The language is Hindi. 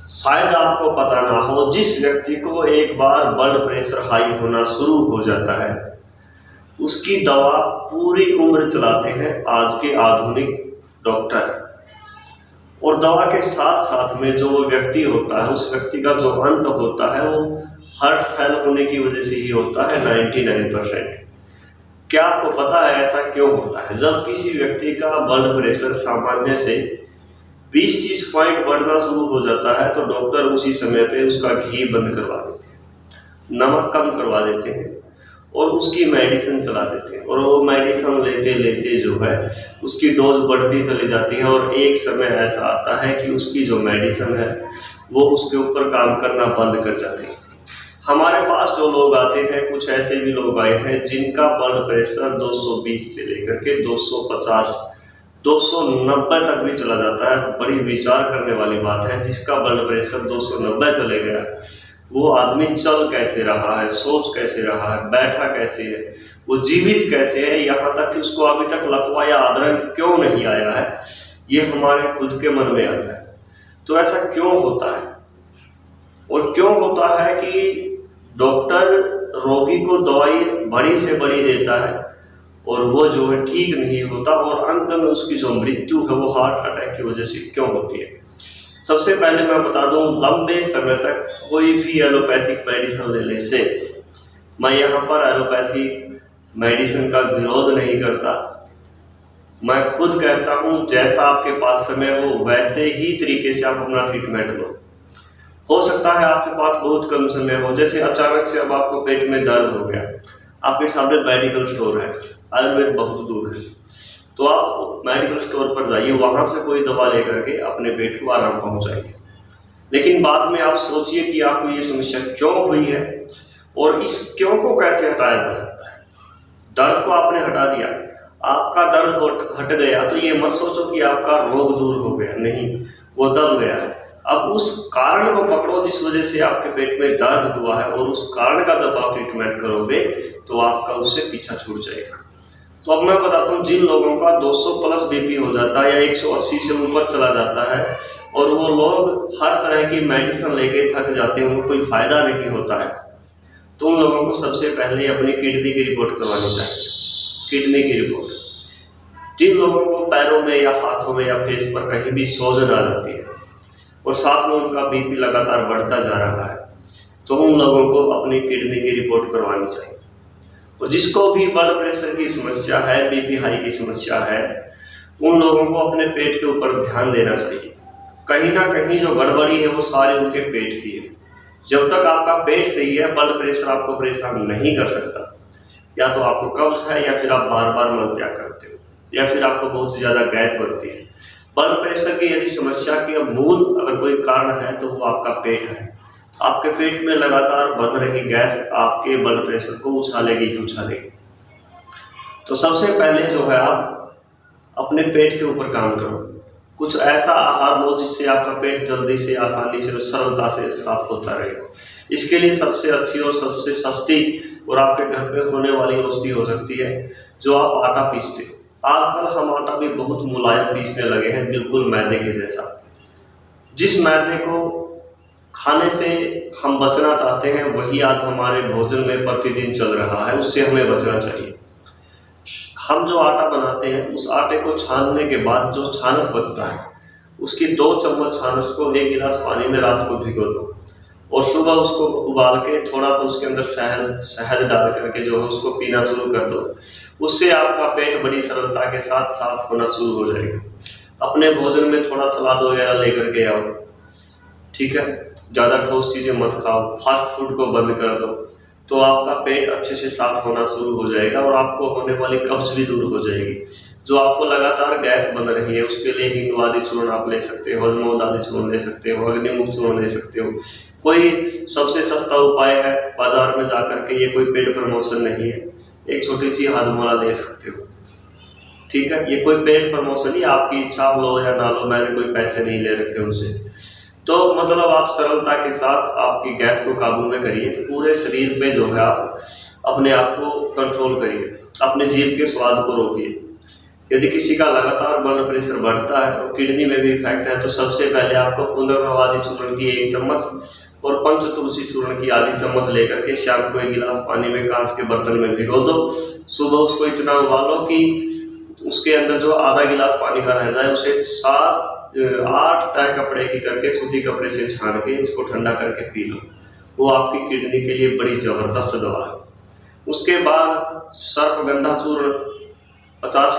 शायद आपको पता ना हो, जिस व्यक्ति को एक बार ब्लड प्रेशर हाई होना शुरू हो जाता है उसकी दवा पूरी उम्र चलाते हैं आज के आधुनिक डॉक्टर। और दवा के साथ साथ में जो वो व्यक्ति होता है, उस व्यक्ति का जो अंत होता है वो हार्ट फेल होने की वजह से ही होता है 99%। क्या आपको पता है ऐसा क्यों होता है? जब किसी व्यक्ति का ब्लड प्रेशर सामान्य से 20-30 पॉइंट बढ़ना शुरू हो जाता है तो डॉक्टर उसी समय पे उसका घी बंद करवा देते हैं, नमक कम करवा देते हैं और उसकी मेडिसिन चला देते हैं। और वो मेडिसिन लेते लेते जो है उसकी डोज बढ़ती चली जाती है और एक समय ऐसा आता है कि उसकी जो मेडिसिन है वो उसके ऊपर काम करना बंद कर जाती है। हमारे पास जो लोग आते हैं, कुछ ऐसे भी लोग आए हैं जिनका ब्लड प्रेशर 220 से लेकर के 250 290 तक भी चला जाता है। बड़ी विचार करने वाली बात है, जिसका ब्लड प्रेशर 290 चले गया वो आदमी चल कैसे रहा है, सोच कैसे रहा है, बैठा कैसे है, वो जीवित कैसे है, यहाँ तक कि उसको अभी तक लकवा या आदरण क्यों नहीं आया है, ये हमारे खुद के मन में आता है। तो ऐसा क्यों होता है? और क्यों होता है कि डॉक्टर रोगी को दवाई बड़ी से बड़ी देता है और वो जो है ठीक नहीं होता और अंत में उसकी जो मृत्यु है वो हार्ट अटैक की वजह से क्यों होती है? सबसे पहले मैं बता दूं, लंबे समय तक कोई भी एलोपैथिक मेडिसिन लेने से, मैं यहाँ पर एलोपैथिक मेडिसिन का विरोध नहीं करता, मैं खुद कहता हूँ जैसा आपके पास समय हो वैसे ही तरीके से आप अपना ट्रीटमेंट लो। हो सकता है आपके पास बहुत कम समय हो, जैसे अचानक से अब आपको पेट में दर्द हो गया, आपके सामने मेडिकल स्टोर है, आयुर्वेद बहुत दूर है, तो आप मेडिकल स्टोर पर जाइए, वहां से कोई दवा लेकर के अपने पेट को आराम पहुंचाइए। लेकिन बाद में आप सोचिए कि आपको ये समस्या क्यों हुई है और इस क्यों को कैसे हटाया जा सकता है। दर्द को आपने हटा दिया, आपका दर्द हट गया, तो ये मत सोचो कि आपका रोग दूर हो गया, नहीं, वो दब गया है। अब उस कारण को पकड़ो जिस वजह से आपके पेट में दर्द हुआ है और उस कारण का जब आप ट्रीटमेंट करोगे तो आपका उससे पीछा छूट जाएगा। तो अब मैं बताता हूँ, जिन लोगों का 200 प्लस बीपी हो जाता है या 180 से ऊपर चला जाता है और वो लोग हर तरह की मेडिसिन लेके थक जाते हैं, उनको कोई फायदा नहीं होता है, तो उन लोगों को सबसे पहले अपनी किडनी की रिपोर्ट करवानी चाहिए। किडनी की रिपोर्ट। जिन लोगों को पैरों में या हाथों में या फेस पर कहीं भी सूजन आ जाती है और साथ में उनका बीपी लगातार बढ़ता जा रहा है, तो उन लोगों को अपनी किडनी की रिपोर्ट करवानी चाहिए। और जिसको भी ब्लड प्रेशर की समस्या है, बीपी हाई की समस्या है, उन लोगों को अपने पेट के ऊपर ध्यान देना चाहिए। कहीं ना कहीं जो गड़बड़ी है वो सारी उनके पेट की है। जब तक आपका पेट सही है, ब्लड प्रेशर आपको परेशान नहीं कर सकता। या तो आपको कब्ज है, या फिर आप बार बार मल त्याग करते हो, या फिर आपको बहुत ज्यादा गैस बनती है। ब्लड प्रेशर की यदि समस्या के मूल अगर कोई कारण है तो वो आपका पेट है। आपके पेट में लगातार बन रही गैस आपके ब्लड प्रेशर को उछालेगी ही उछालेगी। तो सबसे पहले जो है आप अपने पेट के ऊपर काम करो। कुछ ऐसा आहार लो जिससे आपका पेट जल्दी से, आसानी से, सरलता से साफ होता रहे। इसके लिए सबसे अच्छी और सबसे सस्ती और आपके घर पे होने वाली औषधि हो सकती है जो आप आटा पीसते हो। आजकल हम आटा भी बहुत मुलायम पीसने लगे हैं, बिल्कुल मैदे के जैसा। जिस मैदे को खाने से हम बचना चाहते हैं वही आज हमारे भोजन में प्रतिदिन चल रहा है, उससे हमें बचना चाहिए। हम जो आटा बनाते हैं उस आटे को छानने के बाद जो छानस बचता है उसकी 2 चम्मच छानस को 1 गिलास पानी में रात को भिगो दो और सुबह उसको उबाल के थोड़ा सा उसके अंदर शहद डाल करके जो है उसको पीना शुरू कर दो। उससे आपका पेट बड़ी सरलता के साथ साफ होना शुरू हो जाएगा। अपने भोजन में थोड़ा सलाद वगैरह लेकर के आओ, ठीक है, ज़्यादा ठोस चीज़ें मत खाओ, फास्ट फूड को बंद कर दो, तो आपका पेट अच्छे से साफ होना शुरू हो जाएगा और आपको होने वाली कब्ज भी दूर हो जाएगी। जो आपको लगातार गैस बन रही है उसके लिए हिंग आदि चूर्ण आप ले सकते हो, हजमोद आदि चूर्ण ले सकते हो, अग्निमुख चूर्ण ले सकते हो। कोई सबसे सस्ता उपाय है, बाजार में जाकर के, ये कोई पेड प्रमोशन नहीं है, एक छोटी सी हाजमोला ले सकते हो, ठीक है। ये कोई पेड प्रमोशन नहीं, आपकी इच्छा लो या ना लो, मैंने कोई पैसे नहीं ले रखे उनसे। तो मतलब आप सरलता के साथ आपकी गैस को काबू में करिए, पूरे शरीर पे जो है आप अपने आप को कंट्रोल करिए, अपने जीभ के स्वाद को रोकिए। यदि किसी का लगातार ब्लड प्रेशर बढ़ता है और किडनी में भी इफेक्ट है तो सबसे पहले आपको पुनर्भवादी चूर्ण की 1 चम्मच और पंचतुलसी चूर्ण की आधी चम्मच लेकर के शाम को 1 गिलास पानी में कांच के बर्तन में भिगो दो। सुबह उसको इतना उबालो कि उसके अंदर जो आधा गिलास पानी का रह जाए उसे 7-8 तय कपड़े की करके सूती कपड़े से छान के उसको ठंडा करके पी लो। वो आपकी किडनी के लिए बड़ी जबरदस्त दवा है। उसके बाद सर्पगंधा चूर्ण 50